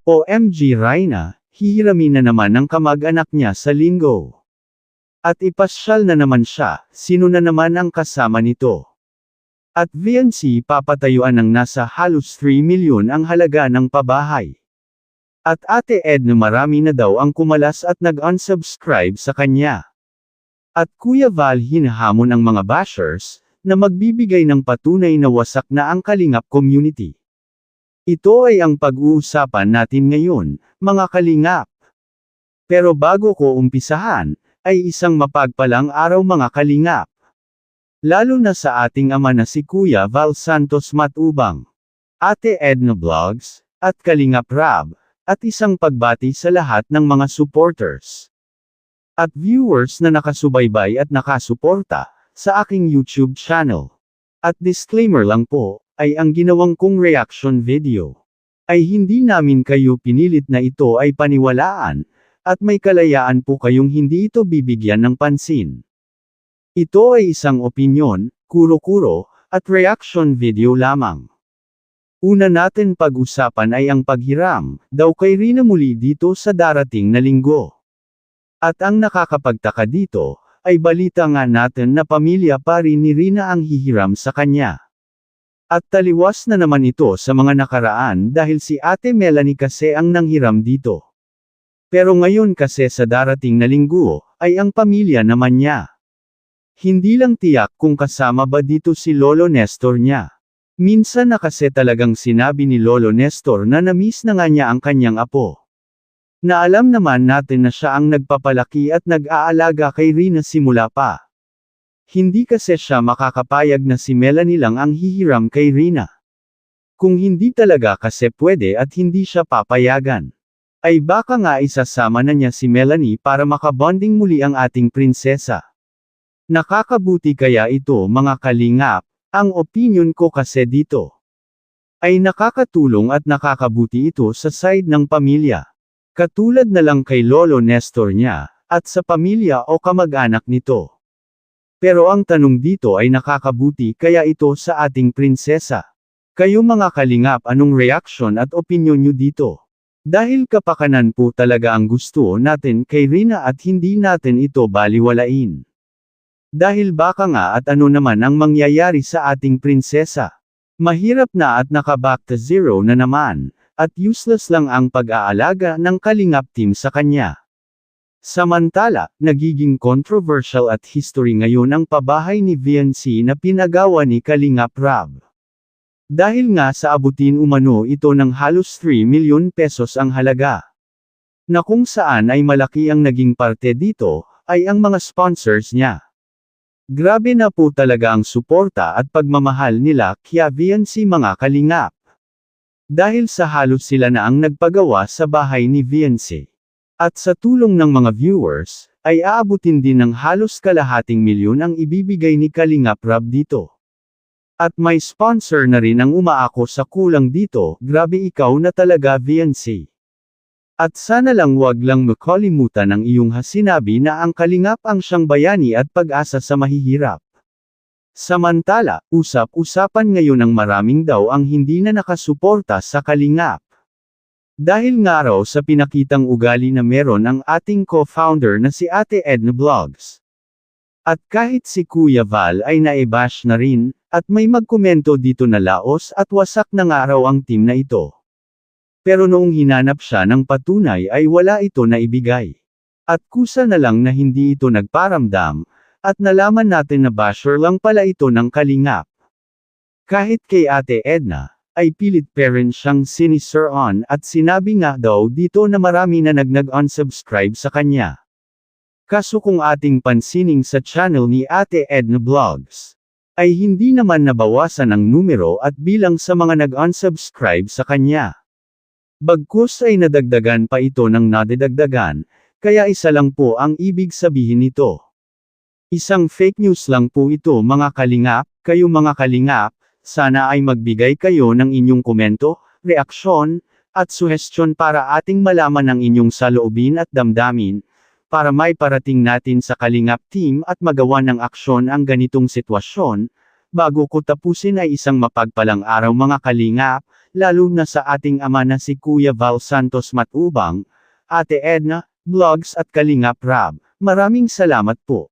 OMG Raina, hihiramin na naman ng kamag-anak niya sa linggo. At ipasyal na naman siya, sino na naman ang kasama nito? At VNC papatayuan ng nasa halos 3 milyon ang halaga ng pabahay. At Ate Edna marami na daw ang kumalas at nag-unsubscribe sa kanya. At Kuya Val hinahamon ang mga bashers, na magbibigay ng patunay na wasak na ang Kalingap community. Ito ay ang pag-uusapan natin ngayon, mga Kalingap. Pero bago ko umpisahan, ay isang mapagpalang araw mga Kalingap. Lalo na sa ating ama na si Kuya Val Santos Matubang, Ate Edna Vlogs, at Kalingap Rab, at isang pagbati sa lahat ng mga supporters at viewers na nakasubaybay at nakasuporta sa aking YouTube channel. At disclaimer lang po, ay ang ginawang kong reaction video ay hindi namin kayo pinilit na ito ay paniwalaan, at may kalayaan po kayong hindi ito bibigyan ng pansin. Ito ay isang opinyon, kuro-kuro, at reaction video lamang. Una natin pag-usapan ay ang paghiram, daw kay Rina muli dito sa darating na linggo. At ang nakakapagtaka dito, ay balita nga natin na pamilya pa rin ni Rina ang hihiram sa kanya. At taliwas na naman ito sa mga nakaraan dahil si Ate Melanie kasi ang nanghiram dito. Pero ngayon kasi sa darating na linggo, ay ang pamilya naman niya. Hindi lang tiyak kung kasama ba dito si Lolo Nestor niya. Minsan na kasi talagang sinabi ni Lolo Nestor na namiss na nga niya ang kanyang apo. Na alam naman natin na siya ang nagpapalaki at nag-aalaga kay Rina simula pa. Hindi kasi siya makakapayag na si Melanie lang ang hihiram kay Rina. Kung hindi talaga kasi pwede at hindi siya papayagan, ay baka nga isasama na niya si Melanie para makabonding muli ang ating prinsesa. Nakakabuti kaya ito mga Kalingap, ang opinion ko kasi dito ay nakakatulong at nakakabuti ito sa side ng pamilya. Katulad na lang kay Lolo Nestor niya, at sa pamilya o kamag-anak nito. Pero ang tanong dito ay nakakabuti kaya ito sa ating prinsesa. Kayo mga Kalingap anong reaction at opinion nyo dito? Dahil kapakanan po talaga ang gusto natin kay Rina at hindi natin ito baliwalain. Dahil baka nga at ano naman ang mangyayari sa ating prinsesa. Mahirap na at naka-back to zero na naman, at useless lang ang pag-aalaga ng Kalingap team sa kanya. Samantala, nagiging controversial at history ngayon ang pabahay ni VNC na pinagawa ni Kalingap Rab. Dahil nga sa abutin umano ito ng halos 3 milyon pesos ang halaga. Na kung saan ay malaki ang naging parte dito, ay ang mga sponsors niya. Grabe na po talaga ang suporta at pagmamahal nila kaya VNC mga Kalingap. Dahil sa halos sila na ang nagpagawa sa bahay ni VNC. At sa tulong ng mga viewers, ay aabutin din ng halos kalahating milyon ang ibibigay ni Kalingap Rab dito. At may sponsor na rin ang umaako sa kulang dito, grabe ikaw na talaga VNC. At sana lang wag lang makalimutan ang iyong sinabi na ang Kalingap ang siyang bayani at pag-asa sa mahihirap. Samantala, usap-usapan ngayon ng maraming daw ang hindi na nakasuporta sa Kalingap. Dahil nga raw sa pinakitang ugali na meron ang ating co-founder na si Ate Edna Vlogs. At kahit si Kuya Val ay naibash na rin, at may magkomento dito na laos at wasak na nga raw ang team na ito. Pero noong hinanap siya ng patunay ay wala ito na ibigay. At kusa na lang na hindi ito nagparamdam, at nalaman natin na basher lang pala ito ng Kalingap. Kahit kay Ate Edna, ay pilit parent siyang sinisir on at sinabi nga daw dito na marami na nag-unsubscribe sa kanya. Kaso kung ating pansinin sa channel ni Ate Edna Vlogs, ay hindi naman nabawasan ang numero at bilang sa mga nag-unsubscribe sa kanya. Bagkus ay nadagdagan pa ito ng nadidagdagan, kaya isa lang po ang ibig sabihin nito. Isang fake news lang po ito mga Kalingap, kayo mga Kalingap, sana ay magbigay kayo ng inyong komento, reaksyon, at suhestyon para ating malaman ang inyong saloobin at damdamin, para may parating natin sa Kalingap team at magawa ng aksyon ang ganitong sitwasyon. Bago ko tapusin ay isang mapagpalang araw mga Kalingap, lalo na sa ating ama na si Kuya Val Santos Matubang, Ate Edna, Vlogs at Kalingap Rab. Maraming salamat po.